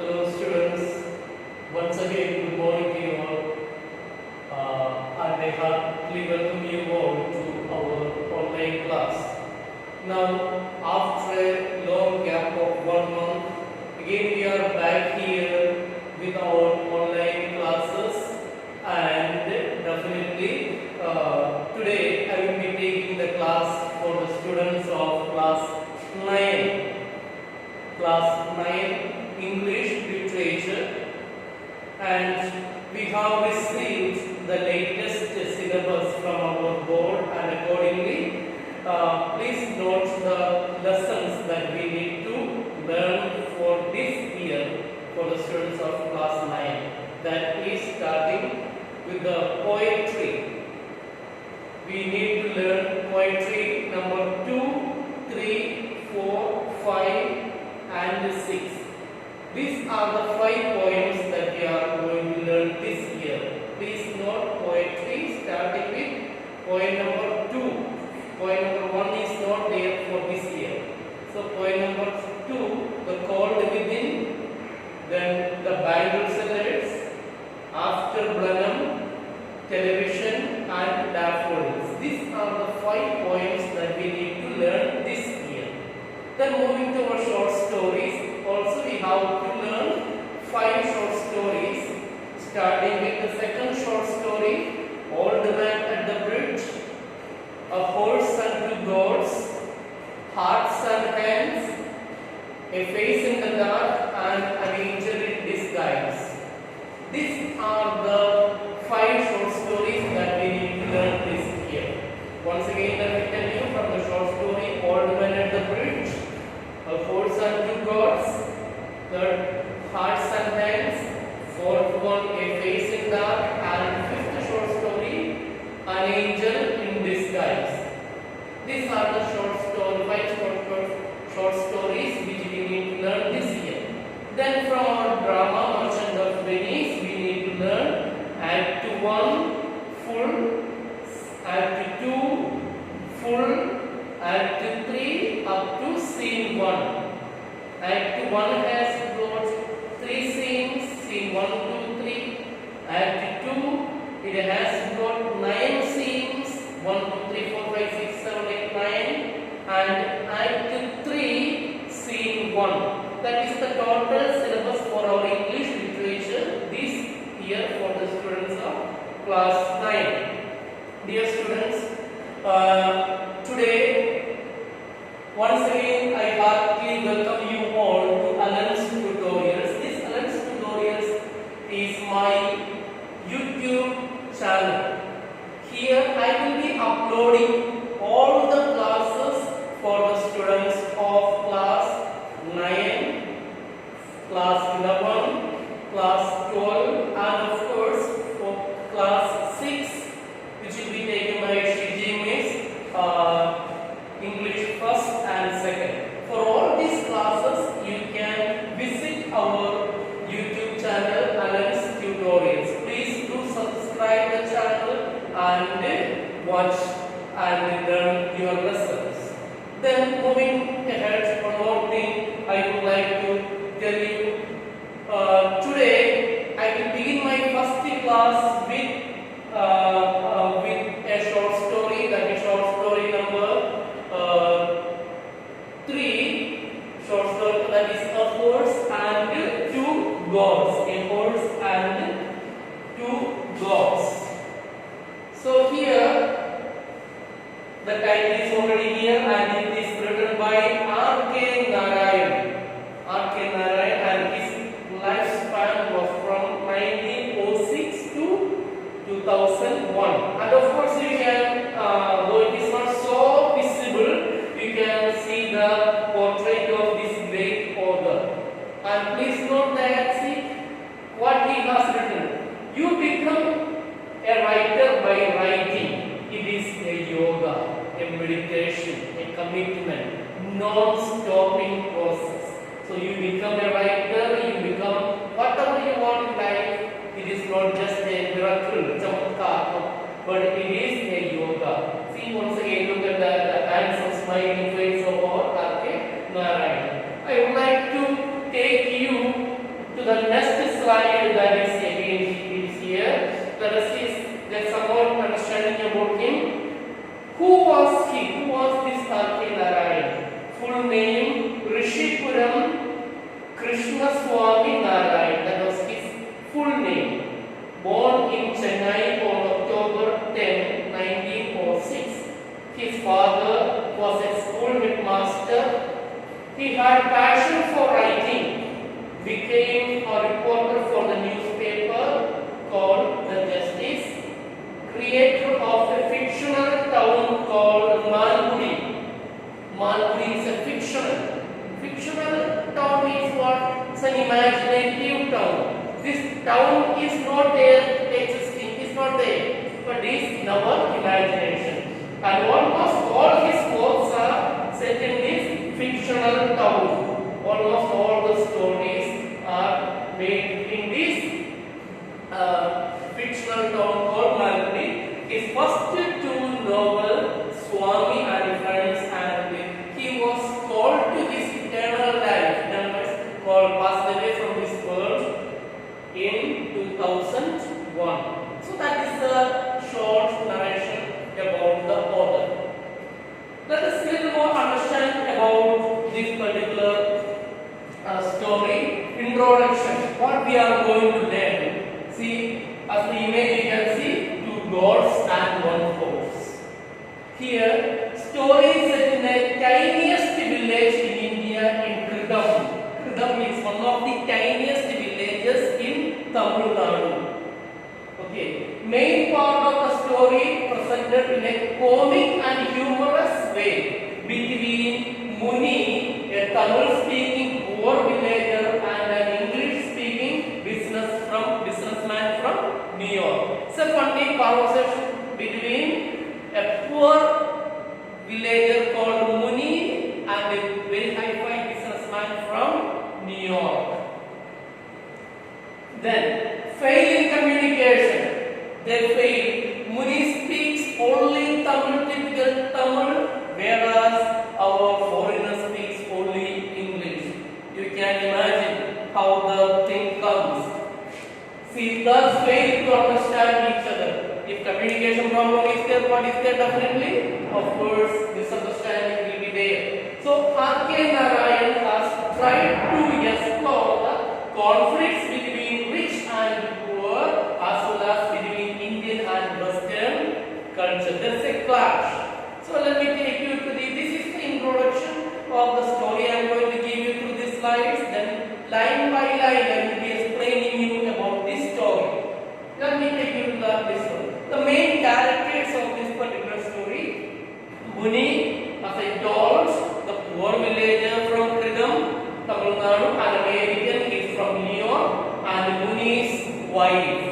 Hello students, once again good morning to you all. I may heartily welcome you all to our online class. Now, after a long gap of 1 month, again we are back here with our online classes, and definitely today I will be taking the class for the students of class 9 English literature, and we have received the latest syllabus from our board, and accordingly please note the lessons that we need to learn for this year for the students of class 9. That is starting with the poetry. We need to learn poetry number 2, 3, 4, 5 and 6. These are the 5 poems that we are going to learn this year. Please note poetry starting with poem number 2. Poem number 1 is not there for this year. So poem number 2, the cold within, then the bangle sellers, after Blenheim, television and daffodils. These are the 5 poems that we need to learn this year. Then moving to our short stories. Also we have to learn 5 short stories, starting with the second short story, Old Man at the Bridge, A Horse and Two Goats, Hearts and Hands, A Face in the Dark, and An Angel in Disguise. These are the 5 short stories that we need to learn this year. Once again, let me tell you from the short story, Old Man at the Bridge, A Horse and Two Goats, third, Hearts and Hands, fourth one, A Face in Dark, and fifth short story, An Angel in Disguise. These are the five short stories which we need to learn this year. Then from our drama Merchant of Venice, we need to learn Act 1 full, Act 2 full, Act 3 up to Scene 1. Act 1 has got 3 scenes, Scene 1, 2, 3. Act 2, it has got 9 scenes, 1, 2, 3, 4, 5, 6, 7, 8, 9. And Act 3, Scene 1. That is the total syllabus for our English literature this year for the students of class 9. Dear students, today once again I heartily welcome you all to Alan's Tutorials. This Alan's Tutorials is my YouTube channel. Here I will be uploading all the classes for the students of class 9, class 11, class 12, and of course for class 6, which will be taken by Shiji Miss, English first and second. For all these classes, you can visit our YouTube channel, Alan's Tutorials. Please do subscribe the channel and watch and learn your lessons. Then moving ahead, one more thing I would like to tell you. Today I will begin my first class with a short story, that is short story number 3. Short story that is A Horse and Two Goats. A Horse and Two Goats. So here the title is already here, and it is written by R.K. Narayan. R.K. Narayan, and his lifespan was from 1906 to 2001. And of course you can, though it is not so visible, you can see the portrait of this great author. And please note that, see what he has written. You become a writer by writing. It is a yoga, a meditation, a commitment, non-stopping process. So you become a writer, you become whatever you want in life. It is not just a miracle, chamatkar, but it is a yoga. See, once again, look at the handsome smiling face of our R.K. Narayan. I would like to take you to slide that is again is here. Let us see. There's some more understanding about him. Who was he? Who was this Narayan? Full name Rishipuram Krishnaswamy Narayan. That was his full name. Born in Chennai on October 10, 1906. His father was a school headmaster. He had passion for writing. Became a reporter for the newspaper called The Justice. Creator of a fictional town called Malgudi. Malgudi is a fictional town is what? It's an imaginative town. This town is not there existing, it's not there, but is in our imagination. And almost all his works are set in this fictional town. Almost all the stories are made in this fictional town called Malgudi. His first two novels, Swami and Friends, and he was called to this eternal life, called passed away from this world in 2001. So that is the short narration about the author. Let us a little more understand about this particular story. Introduction. What we are going to learn. See, as the image you can see, two gods and one horse. Here, story set in the tiniest village in India in Kridam. Kridam is one of the tiniest villages in Tamil Nadu. Okay. Main part of the story presented in a comic and humorous way between Muni, a Tamil-speaking poor villager, and an English-speaking businessman from New York. It's a funny conversation between a poor villager called Muni and a very high-fi businessman from New York. Then, fail in communication. They fail. Muni speaks only Tamil, typical Tamil, whereas our foreigner speaks only English. You can imagine how the thing comes. See, thus fail to understand each other. If communication problem is there, what is there definitely? Of course, misunderstanding will be there. So, R.K. Narayan has tried to explore the conflicts between rich and poor, as well as between Indian and Western culture. There's a clash. So let me take you to this is the introduction of the story. I am going to give you through these slides. Then line by line I will be explaining you about this story. Let me take you to this one. The main characters of this particular story: Muni as a doll, the poor villager from Kridam, Tamil Nadu, an American, he is from New York, and Muni's wife.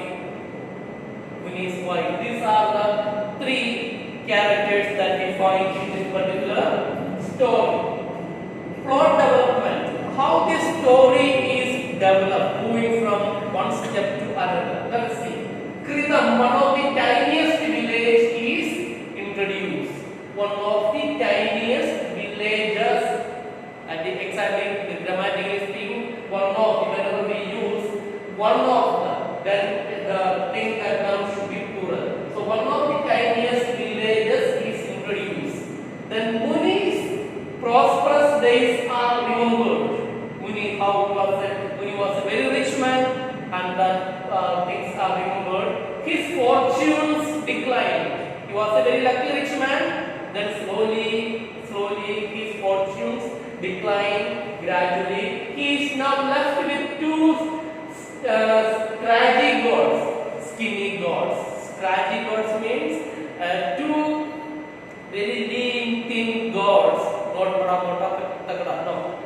These are the three characters that we find in this particular story. Plot development. How this story is developed, moving from one step to another. Let us see. Kridam, one of the tiniest village, is introduced. One of the tiniest villages. And exactly, grammatically speaking, one of, whenever we use one of the, then the thing that comes should be plural. So one of the tiniest villages is introduced. Then Muni's prosperous days are remembered. Muni was a very rich man, and that things are remembered. His fortunes declined. He was a very lucky rich man. Then slowly his fortunes decline gradually. He is now left with two scratchy gods, skinny gods. Scratchy gods means two very lean, thin gods. No,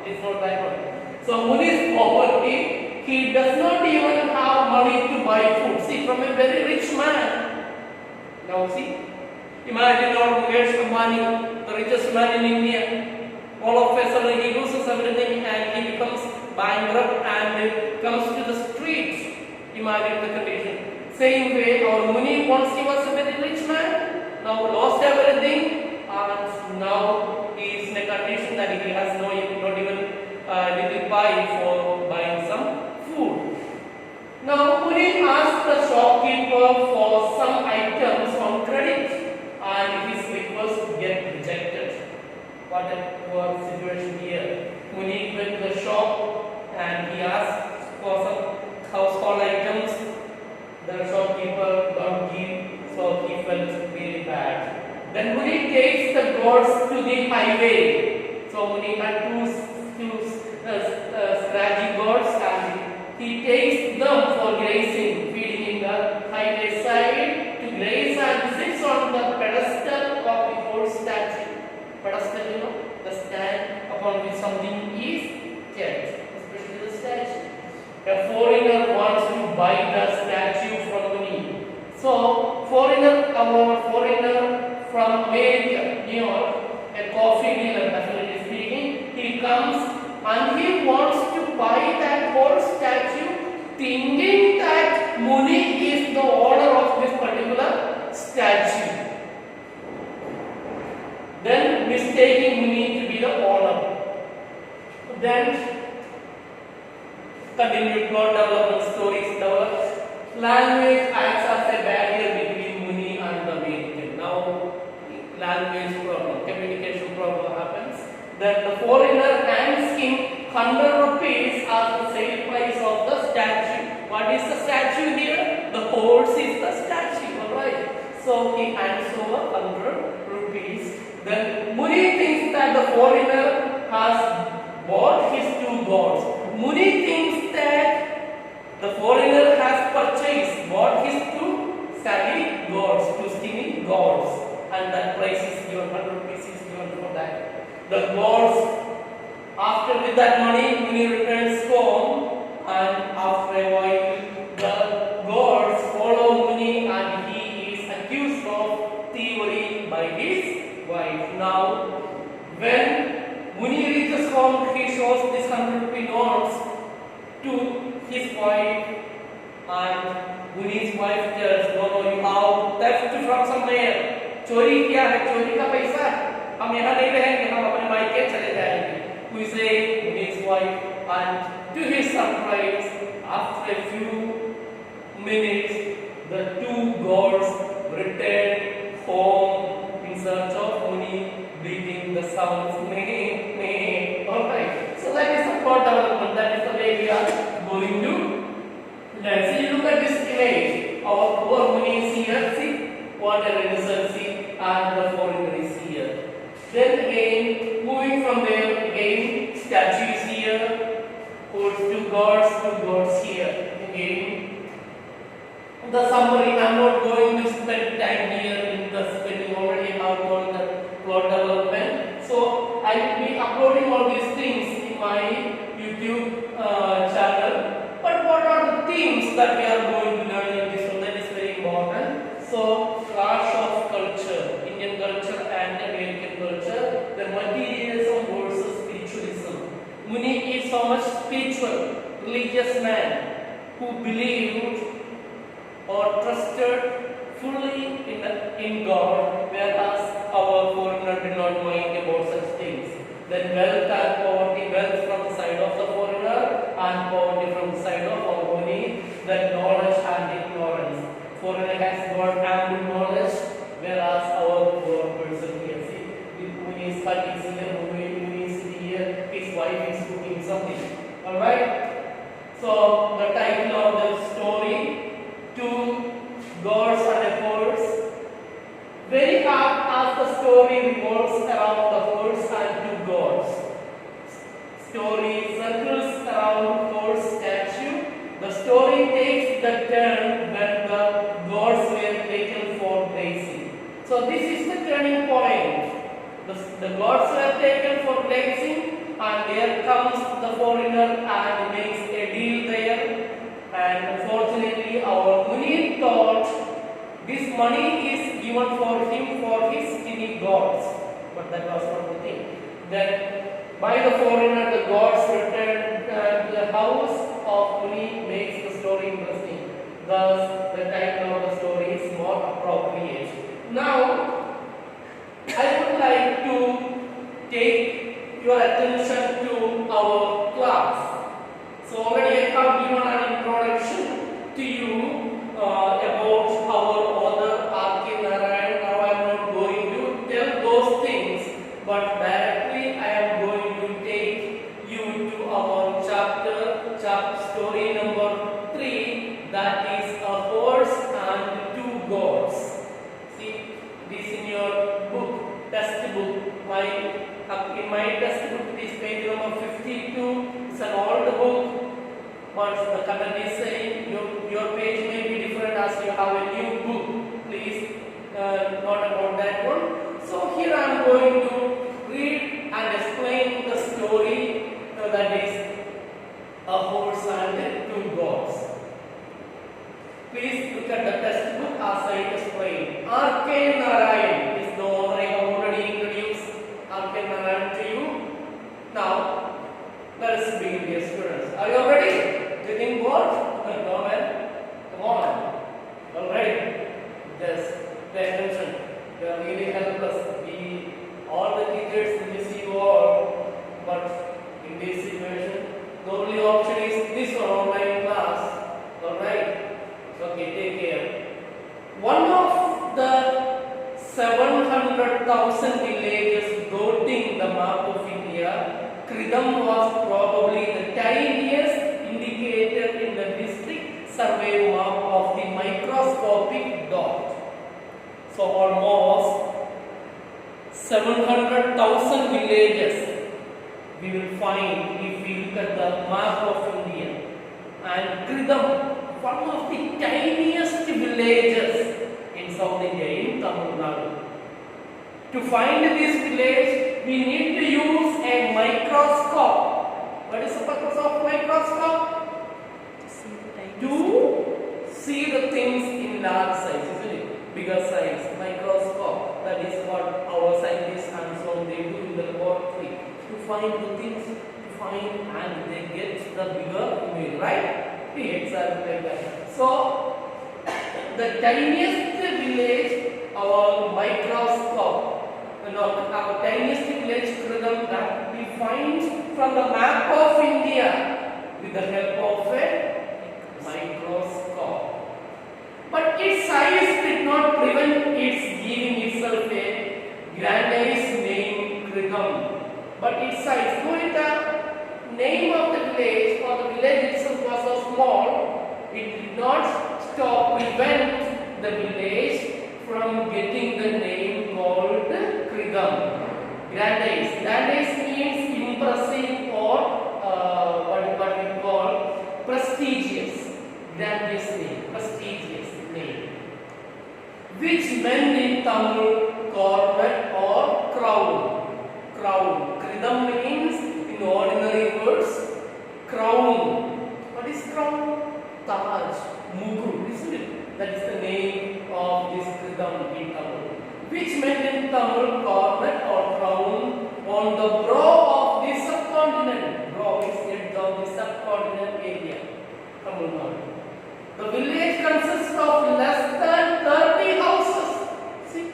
it's not that one. So Muni's poverty, he does not even have money to buy food. See, from a very rich man. Now see, imagine Lord Mukesh Ambani, the richest man in India. All of a sudden he loses everything and he becomes bankrupt and comes to the streets. Imagine the condition. Same way, our Muni, once he was a very rich man, now lost everything, and now he is in a condition that he has not even little pie for buying some food. Now Muni asked the shopkeeper for some items on credit and his request get rejected. What a situation here. Muni went to the shop and he asked for some household items. The shopkeeper don't give, so he felt very bad. Then Muni takes the goats to the highway. So Muni had two scratchy goats and he takes them for grazing, feeding in the highway side to graze and sits on the pedestal of the horse statue. Pedestal, you know, the stand upon which something is kept, especially the statue. A foreigner wants to buy the statue from Muni. So, our foreigner from America, New York, a coffee dealer, definitely speaking, he comes and he wants to buy that horse statue, thinking that Muni is the owner of this particular statue. Then mistaking Muni to be the owner. Then continued plot development, stories developed. Language acts as a barrier between Muni and the American. Now language problem, communication problem happens. Then the foreigner hands him 100 rupees as the sale price of the statue. What is the statue here? The horse is the statue, alright. So he hands over 100 rupees. Then Muni thinks that the foreigner has bought his two gods. Muni thinks that the foreigner has bought his two saggy gods, two skinny gods, and that price is given, 100 rupees is given for that. The gods, after with that money, Muni returns home, and after a while, the gods follow Muni, and he is accused of thievery by his wife. Now, when Muni reaches home, he shows this 100 rupee notes to his wife, and Muni's wife tells, no, you have theft from somewhere. चोरी किया है, चोरी का पैसा, हम यहाँ नहीं रहेंगे, हम अपने मायके चले जाएंगे. We say Muni's wife, and to his surprise, after a few minutes, the two gods returned home in search of Muni, beating the sounds. Alright, so that is the plot development. That is the way we are going to learn. See, look at this image. Our poor Muni is here. See what a renaissance, and the foreigner is here. Then again, moving from there, again statues here, two gods here. Again, the summary. I am not going to spend time here in the spending. Already have told the plot development. So I will be uploading all these things in my YouTube channel. But what are the themes that we are going to learn in this one? That is very important. So, clash of culture, Indian culture and American culture, the materialism versus spiritualism. Muni is so much spiritual, religious man who believed or trusted fully in God, whereas our foreigner did not mind about such things. Then wealth and poverty, wealth from the side of the foreigner and poverty from the side of our Muni, then knowledge and ignorance. Foreigner has got ample knowledge, whereas our poor person here, see, Muni is studying here, Muni is sitting here, his wife is cooking something. Alright? So, the title of the story, Two Gods and a Horse. Very hard as the story revolves around the horse and two gods. Story circles around horse statue. The story takes the turn when the gods were taken for grazing. So this is the turning point. The gods were taken for grazing, and there comes the foreigner and makes a deal there. And unfortunately, our Muni thought this money is given for him for his skinny gods, but that was not the thing. Then by the foreigner, the gods returned to the house of Muni, makes the story interesting. Thus, the title of the story is more appropriate. Now, I would like to take your attention to our class. So already I have given an introduction story number 3, that is a horse and two goats. See, this in your book, textbook. In my textbook, it is page number 52. It's an old book. But the content is saying your page may be different as you have a new book. Please note about that one. So here I am going to read and explain the story that is a horse and two goats. Please look at the textbook as I explain. R.K. Narayan is the author. I have already introduced R.K. Narayan to you. Now, let us begin, dear students. Are you ready? Getting bored? No, man. Come on. Alright. Just pay attention. You are really helpless. All the teachers miss you all. But in this situation, the only option is this one, online class. Alright. Okay, take care. One of the 700,000 villages dotting the map of India, Kridam was probably the tiniest indicator in the district survey map of the microscopic dot. So almost 700,000 villages we will find if we look at the map of India. And Kridam, one of the tiniest villages in South India, in Tamil Nadu. To find this village, we need to use a microscope. What is the purpose of microscope? To see the things in large size, isn't it? Bigger size, microscope. That is what our scientists and so on they do in the laboratory. To find the things, to find and they get the bigger image, right? Exactly like that. So, the tiniest village, our microscope, our tiniest village Kridam that we find from the map of India with the help of a microscope. But its size did not prevent its giving itself a grandiose name Kridam. But its size, though the name of the village or the village itself was so small, it did not prevent the village from getting the name called Kridam. Grandiose. Grandiose means impressive or what we call prestigious. Grandiose name, prestigious name. Which meant in Tamil coronet or crown. Crown. Kridam means in ordinary words, crown. What is crown? Taj, Mugur, isn't it? That is the name of this Kridam in Tamil. Which meant in Tamil coronet or crown on the brow of the subcontinent. Brow is the edge of the subcontinent area. Tamil Nadu. The village consists of less than 30 houses. See,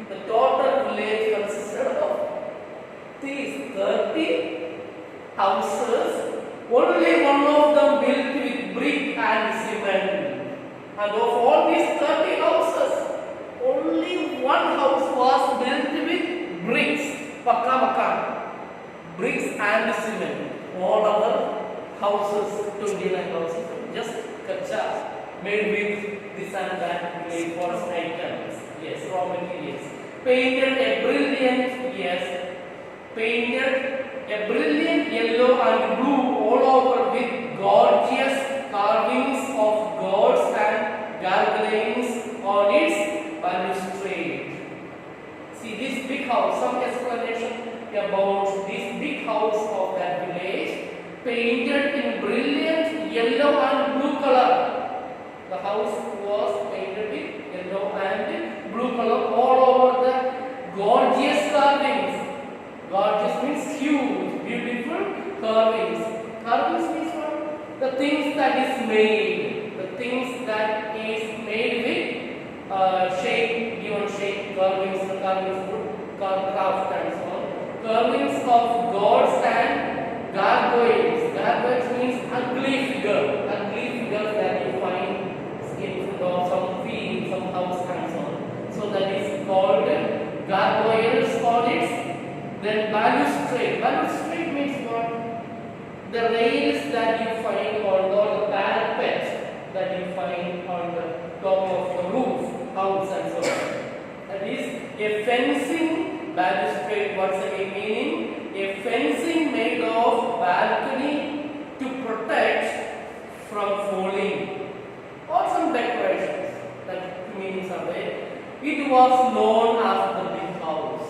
the total village consisted of these 30 houses, only one of them built with brick and cement. And of all these 30 houses, only one house was built with bricks, pakka, bricks and cement. All other houses, 29 houses, just kacha, made with this and that, made for items, yes, raw materials. Painted a brilliant yellow and blue all over with gorgeous carvings of gods and gargoyles on its balustrade. See this big house, some explanation about this big house of that village, painted in brilliant yellow and blue color. The house was painted with yellow and blue color all over the gorgeous carvings. Gorgeous means huge, beautiful carvings. Carvings means what? The things that is made. The things that is made with shape, given shape, carvings, wood, craft and so on. Carvings of gods and gargoyles. Gargoyles means ugly figure. Ugly figures that you find in front of some field, some house and so on. So that is called gargoyles on its. Then balustrade. Balustrade means what? The rails materials that you find on the parapet that you find on the top of the roof, house and so on. That is a fencing balustrade, once again meaning a fencing made of balcony to protect from falling, or some decorations that meanings are there. It was known as the big house.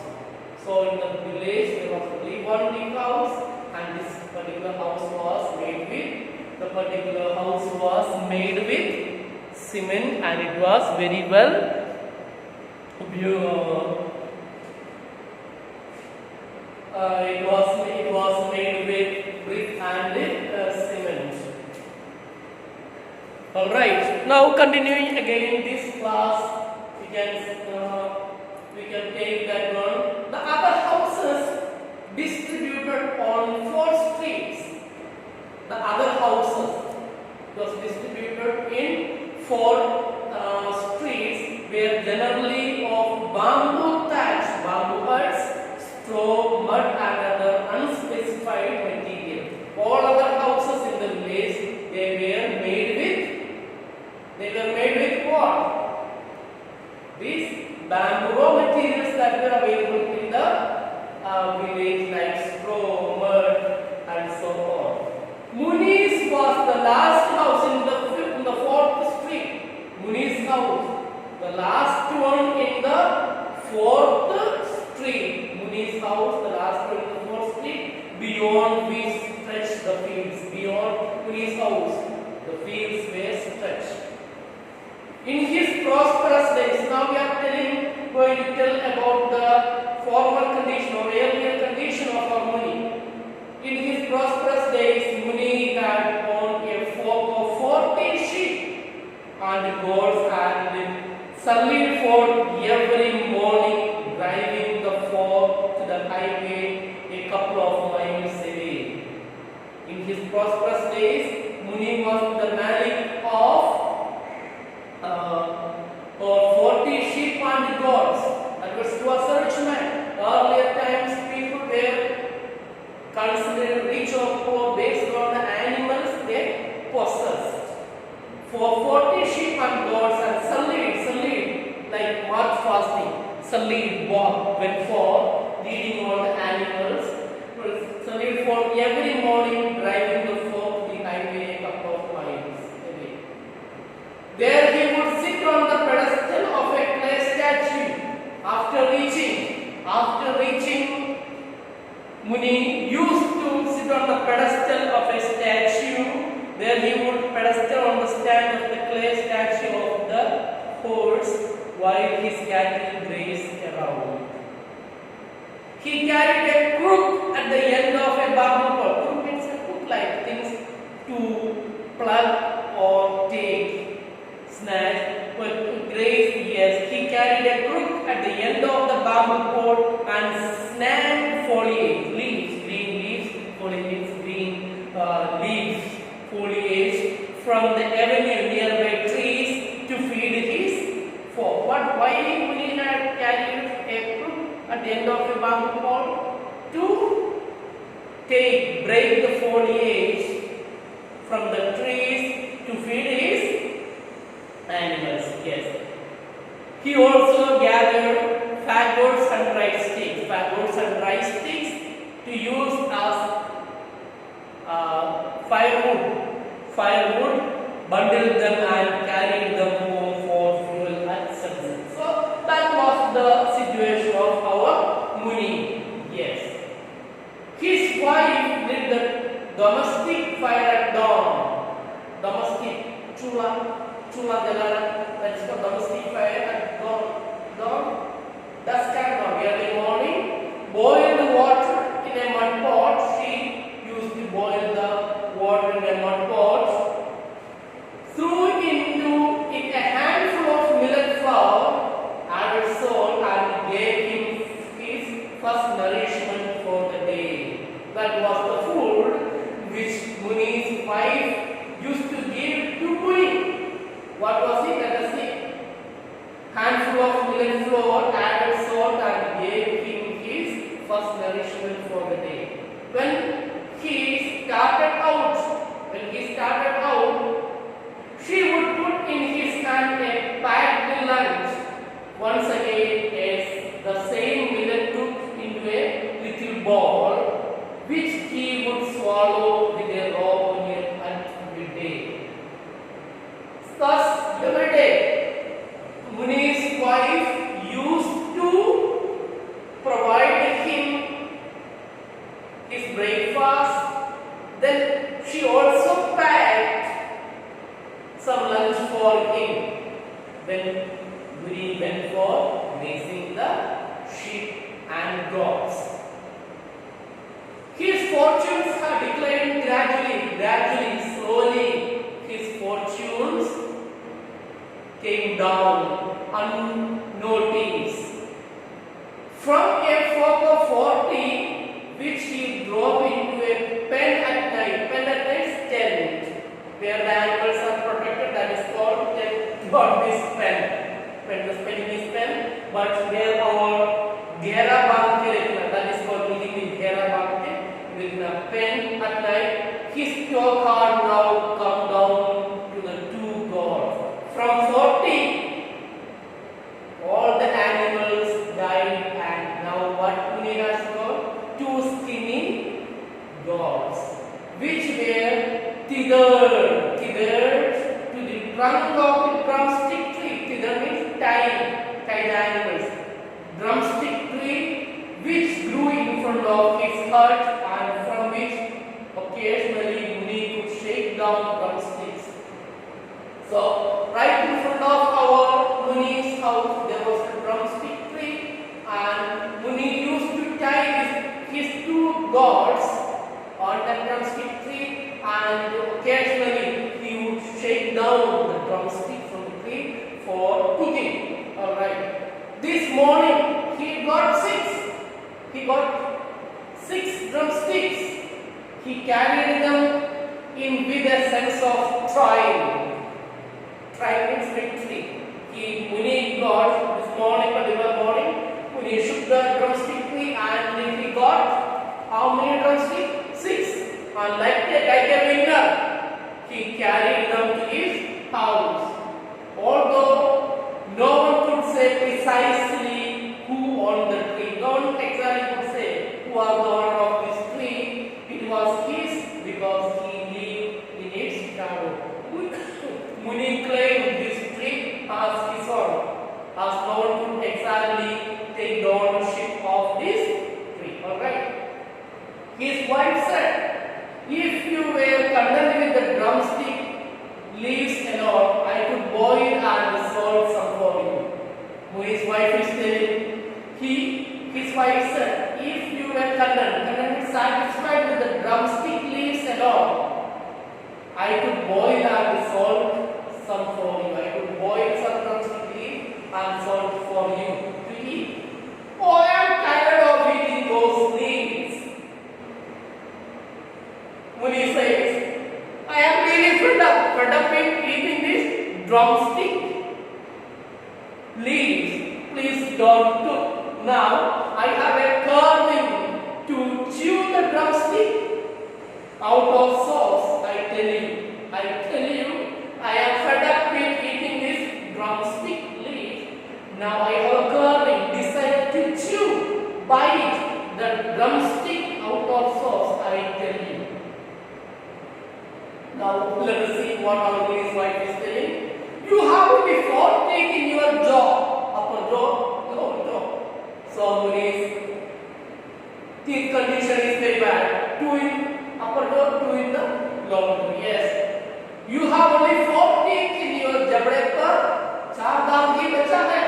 So in the village there was only one big house, and this particular house was made with cement, and it was very well it was made with brick and cement. All right. Now continuing again this class, we can take that one. The other houses distributed on 4 streets. The other houses was distributed in 4 streets, were generally of bamboo thatch, bamboo huts, straw, mud and other unspecified material. All other houses in the village, they were made with what? These bamboo raw materials that were available in the village, like straw, mud and so on. Muni's was the last house in the 4th street. Muni's house, the last one in the 4th street. Muni's house, the last one in the 4th street, beyond which stretched the fields. Beyond Muni's house, the fields were stretched. In his prosperous days, now we are going to tell about the former condition or earlier condition of our Muni. In his prosperous days, Muni had owned a flock of 40 sheep and goats, and sullied forth every morning, driving the flock to the highway a couple of miles away. In his prosperous days, Muni was the malik of 40 sheep and goats. That was a rich man. Earlier times, people were considered rich or poor based on the animals they possessed. For 40 sheep and goats, and sullied like March fasting, sullied went for leading all the animals. Sullied for every morning, driving the flock to the highway a couple of miles away. There he would sit on the pedestal of a clay statue. After reaching, Muni used to sit on the pedestal of a statue. There he would pedestal on the stand of the clay statue of the horse while his cattle grazed around. He carried a crook at the end of a bamboo pole. Crook means a hook like things to plug or take, snatch, but graze. Yes, he carried a crook at the end of the bamboo pole and snapped foliage, leaves, green leaves, foliage, green leaves, foliage from the avenue nearby trees to feed his flock. Why Muni had carried a crook at the end of a bamboo pole? To break the foliage from the trees to feed his animals. Yes. He also gathered faggots and dry sticks to use as firewood, bundled them and carried them home for fuel at sunset. So that was the situation of our Muni. Yes. His wife lit the domestic fire at dawn. Domestic chula jalana, that is called domestic fire at dawn, dusk and dawn, early morning. Boiled water in a mud pot. She used to boil the water in a mud pot. Threw into it a handful of millet flour, added salt, and gave him his first nourishment for the day. That was the food which Muni's wife used to give to Muni. What was it? Let us see. Handful of millet flour, added salt, and gave him his first nourishment for the day. When he started out when Muni went for raising the sheep and goats. His fortunes have declined gradually, slowly. His fortunes came down unnoticed. From a flock of 40, which he drove into a pen at night is tent, where the animals are protected, that is called tent, not this pen. The spelling is pen, but where our Gera Banke, that is called in Gera Banke, with a pen at night, his flock had now come down to the two gods. From 40, all the animals died, and now what Muni has got? Two skinny gods, which were tethered to the trunk of the drumstick tree. Tether means tied animals. Drumstick tree, which grew in front of his hut, and from which occasionally Muni could shake down drumsticks. So, right in front of our Muni's house, there was a drumstick tree, and Muni used to tie his two gods on that drumstick tree, and occasionally he would shake down the drumstick from the tree for cooking. Alright. This morning he got six. He got 6 drumsticks. He carried them in with a sense of triumph. Triumph victory. Muni got this morning, particular morning, Muni shook the drumstick tree, and he got how many drumsticks? 6. And like a winner, he carried them to his house. Although no one could say precisely who owned the tree, no one exactly could say who was the owner of this tree, it was his because he lived in its shadow. Muni claimed this tree as his own, as no one could exactly take the ownership of this tree. Alright. His wife said, "If you were content with the drumstick leaves alone, I could boil and salt some for you." Muni's wife is telling, his wife said, "If you were content, satisfied with the drumstick leaves alone, I could boil and salt some for you. I could boil some drumstick leaf and salt for you to eat. Oh, I am tired of eating those leaves." Muni says, "I am really fed up with eating this drumstick leaves. Please don't cook. Now I have a carving to chew the drumstick out of sauce. I tell you, I am fed up with eating this drumstick leaf. Now I have a carving, decide to chew, bite the drumstick out of sauce. I tell you." Now let us see what our Muni's wife is telling. "You have before taken your jaw, upper jaw, lower jaw." So Muni's teeth condition is very bad. 2 in upper jaw, 2 in the lower jaw. Yes. "You have only 4 teeth in your jabde par, 4 दांत ही बचा है.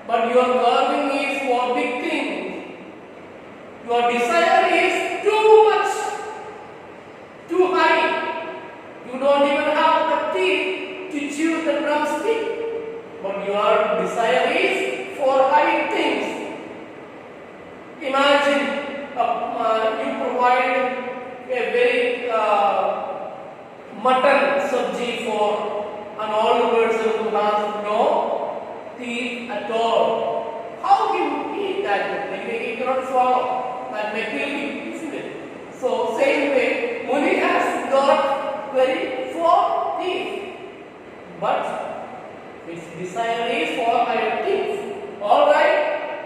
But your carving is for big things. Your desire is too much, too high. You don't even have the teeth to chew the drumstick. But your desire is for high things. Imagine you provide a very mutton sabji for an old person who has no teeth at all. How he would eat that? Maybe he cannot swallow. That may kill him, isn't it? So same way, Muni has got very 4 teeth, but his desire is for higher things. All right,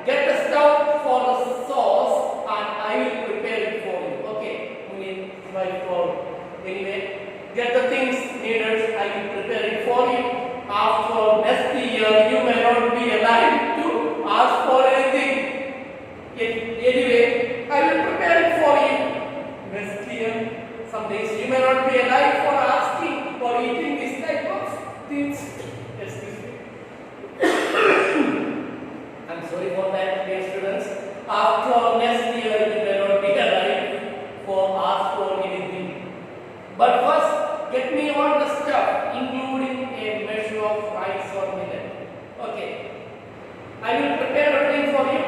get the stuff for the sauce, and I will prepare it for you. Okay, Muni, my fault. Anyway, get the things needed. I will prepare it for you. After next year, you may not be alive to ask for anything. Anyway, I will prepare it for you. Next year, some days you may not be alive for asking for eating this type of things. Excuse me.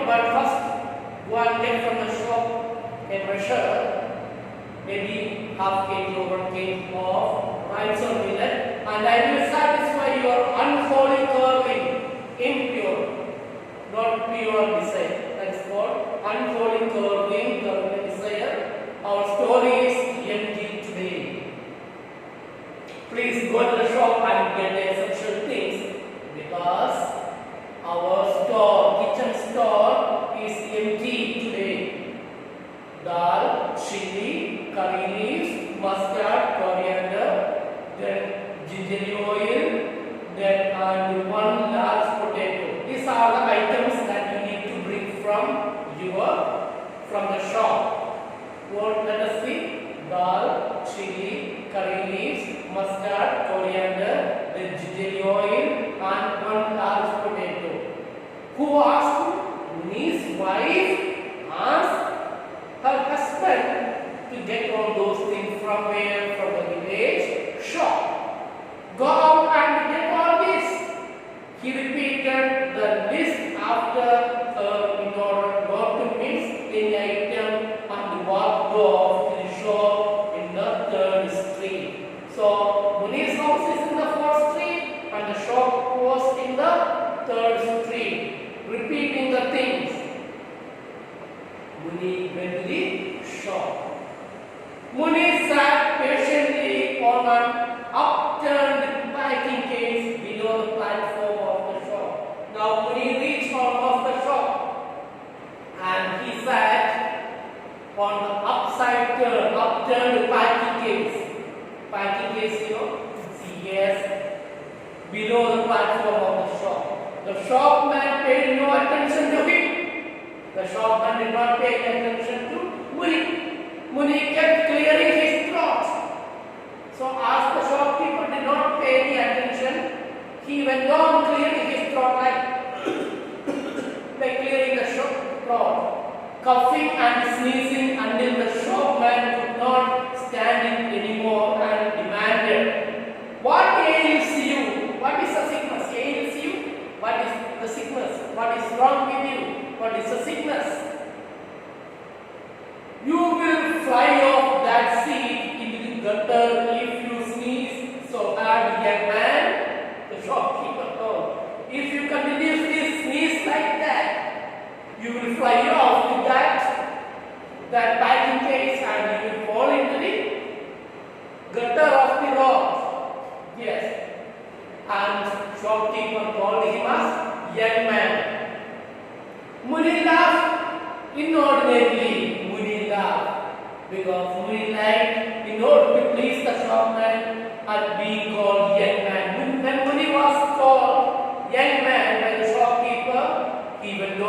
but first go and get from the shop a measure, maybe half kg or 1 kg of rice or millet, and I will satisfy your unholy craving, impure, not pure desire. That is called unholy craving, desire. Our story is empty today. Please go to the shop and get the essential things, because our store, kitchen store is empty today. Dal, chili, curry leaves, mustard, coriander, then ginger oil, then and 1 large potato. These are the items that you need to bring from the shop. What let us see? Dal, chili, curry leaves, mustard, coriander, then ginger oil, and 1 large potato. Who asked? Muni's wife asked her husband to get all those things from where? From the village shop. Go out and get all this. He repeated the list after her in order not to miss any item, and walked off to the shop in the 3rd street. So Muni's house is in the 4th street and the shop was in the 3rd street. Repeating the things. Muni went to the shop. Muni sat patiently on an upturned packing case below the platform of the shop. Now Muni reached almost the shop and he sat on the upturned packing case. Packing case, you know, yes, below the platform of the shop. The shopman paid no attention to him. The shopman did not pay attention to Muni. Muni kept clearing his throat. So as the shopkeeper did not pay any attention, he went on clearing his throat like clearing the throat, coughing and sneezing until the shopman could not stand it anymore and demanded, "What ails you? What is the sickness? Ails you? What is the sickness? What is wrong with you? What is the sickness? You will fly off that seat into the gutter if you sneeze so hard, young man," the shopkeeper told. "If you continue to sneeze like that, you will fly off with that packing case and you will fall into the gutter of the road." Yes. And shopkeeper called him as young man. Muni laughed inordinately. Muni laughed because Muni liked in order to please the shopman and being called young man. When Muni was called young man by the shopkeeper, he went on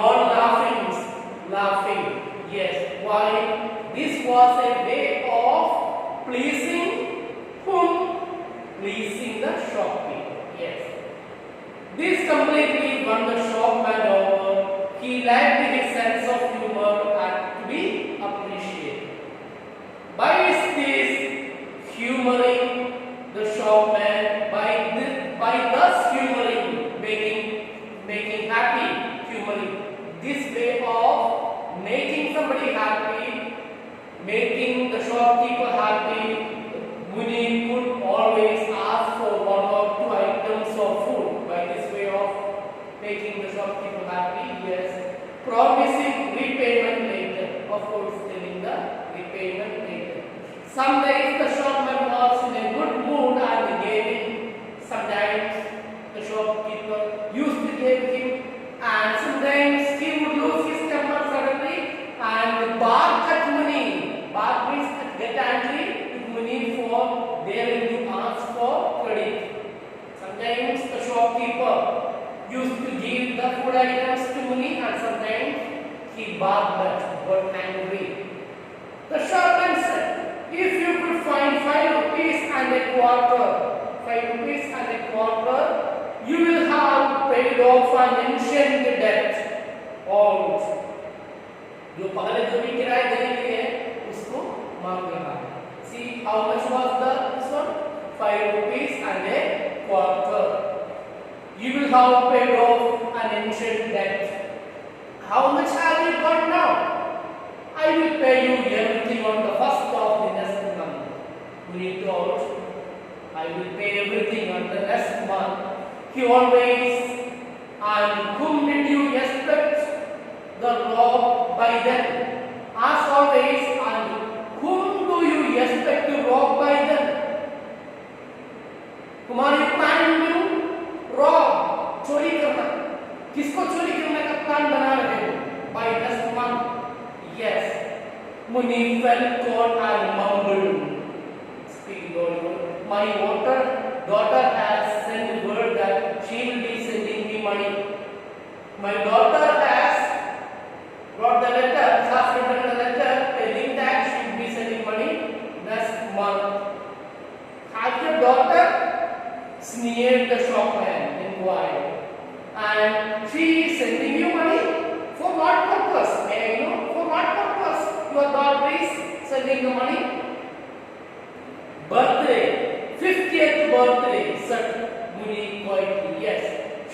laughing. Yes. Why? This was a way of pleasing whom? Pleasing the shopkeeper. Yes. This completely won the shopman over. He liked his sense of humor and to be appreciated. By this humoring the shopman, by thus humoring, making happy, humoring. This way of making somebody happy, making the shopkeeper happy, Muni could always ask for 1 or 2 items of food. By this way of making the shopkeeper happy, yes, promising repayment later. Of course, telling the repayment later. Sometimes the shopman was in a good mood and gave him. Sometimes the shopkeeper used to give him, and sometimes he would lose his temper suddenly and bark at Muni. Bark means get angry with Muni for daring to ask for credit. Sometimes the shopkeeper used to give the food items to Muni, and sometimes he barked at, got angry. The shopman said, "If you could find 5 rupees and a quarter, you will have paid off an ancient debt." All जो पहले जो भी किराया देने के लिए उसको मांग रहा है. See how much was this one? 5 rupees and a quarter. You will have paid off an ancient debt. how much have you got now? I will pay you everything on the first of the next month. Muni told, I will pay everything on the next month. He always, and whom did you expect the rob by then? As always, and whom do you expect to rob by then? तुम्हारी plan में Rob चोरी करना, किसको चोरी करने का plan बना रहे हो? By next month, yes. Muni felt cold and mumbled. Speaking Lord, my daughter has sent word that she will be sending me money. My daughter has brought the letter, has written the letter telling that she will be sending money next month. Has your daughter? Sneered the shopman, inquired. And she is sending you money? For what purpose? May I know? For what purpose? Your daughter is sending the money? Birthday, 50th birthday, said Muni quietly. Yes,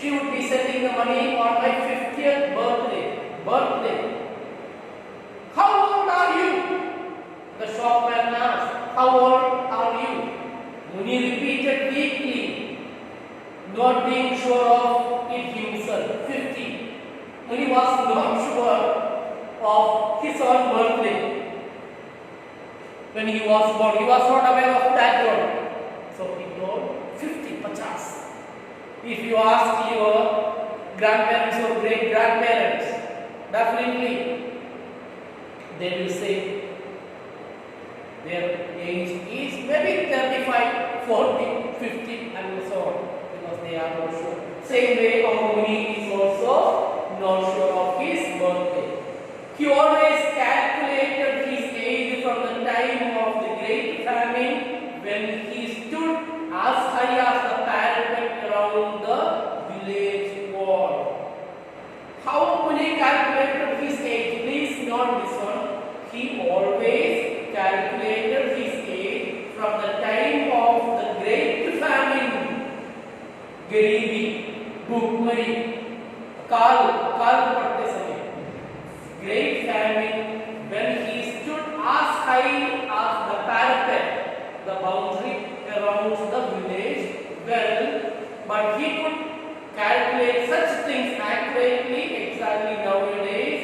she would be sending the money on my 50th birthday. How old are you? The shopman asked. How old are you? Muni repeated weakly, not being sure of it himself. 50. Muni was not sure of his own birthday. When he was born, he was not aware of that one. So he told 50, 50. If you ask your grandparents or great grandparents, definitely they will say their age is maybe 35, 40, 50 and so on, because they are not sure. Same way Muni is also not sure of his birthday. He always calculated his age from the time of the great famine when he stood as high as the parapet around the village wall. How Muni calculated his age? Please note this one. He always calculated his age from the time of the great famine. Garibi, Bhukmari, Kal padte samay. Great famine when he stood as high as the parapet, the boundary around the village well, but he could calculate such things accurately exactly nowadays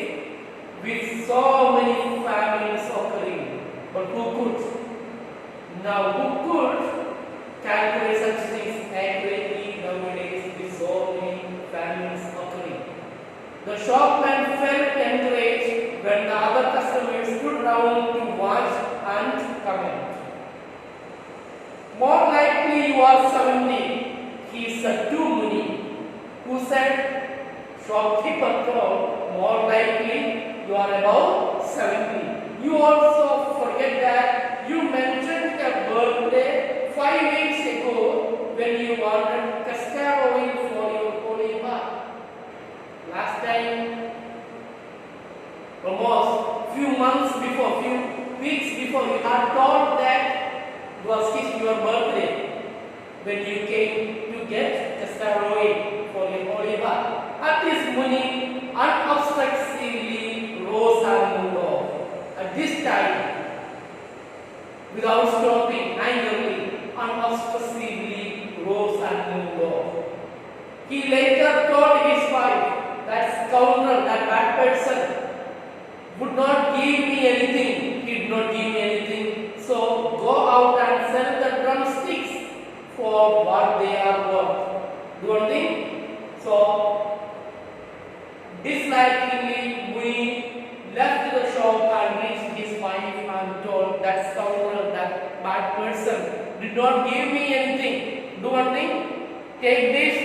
with so many famines occurring. But who could? Now who could calculate such things accurately nowadays with so many famines occurring? The shopman felt encouraged when the other customers stood round to watch and comment. More likely you are 70, he said to Muni, who said, shopkeeper told, more likely you are about 70. You also forget that you mentioned a birthday 5 weeks ago when you wanted castor oil for your holy bath. Last time, almost few months before, few weeks before, you had told that it was your birthday when you came to get castor oil for your holy bath. At this Muni unobstructedly rose and moved off. At this time, without stopping, angrily, unobtrusively rose and moved off. He later told his wife, that scoundrel, that bad person, would not give me anything. He did not give me anything. So go out and sell the drumsticks for what they are worth. Do one thing. So dislikingly, we left the shop and reached his wife and told that scoundrel, that bad person, did not give me anything. Do one thing. Take these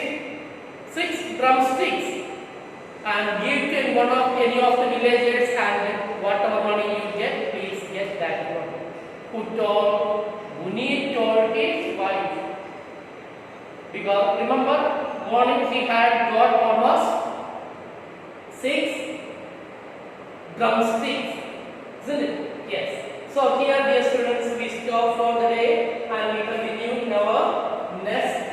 6 drumsticks and give to any of the villagers, and whatever money you get, please get that one. Who told? Muni told his wife. Because remember, morning he had got almost 6 drumsticks, isn't it? Yes. So here, dear students, we stop for the day and we continue in our next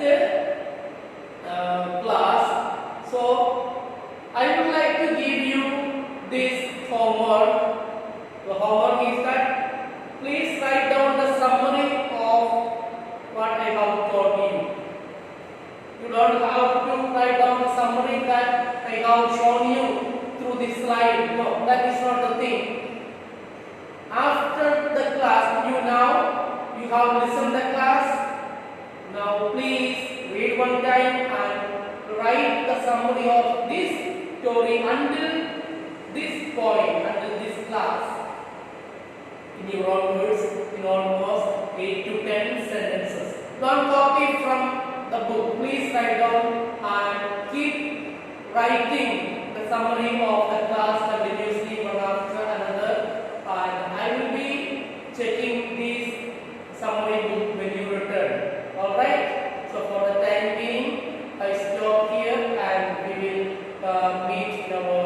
class. So I would like to give you learn how to write down the summary that I have shown you through this slide. No, that is not the thing. After the class, you have listened the class. Now please read one time and write the summary of this story until this point, until this class. In your own words, in almost 8 to 10 sentences. Don't copy from the book. Please write down and keep writing the summary of the class continuously one after another. And I will be checking this summary book when you return. Alright? So for the time being, I stop here and we will meet in our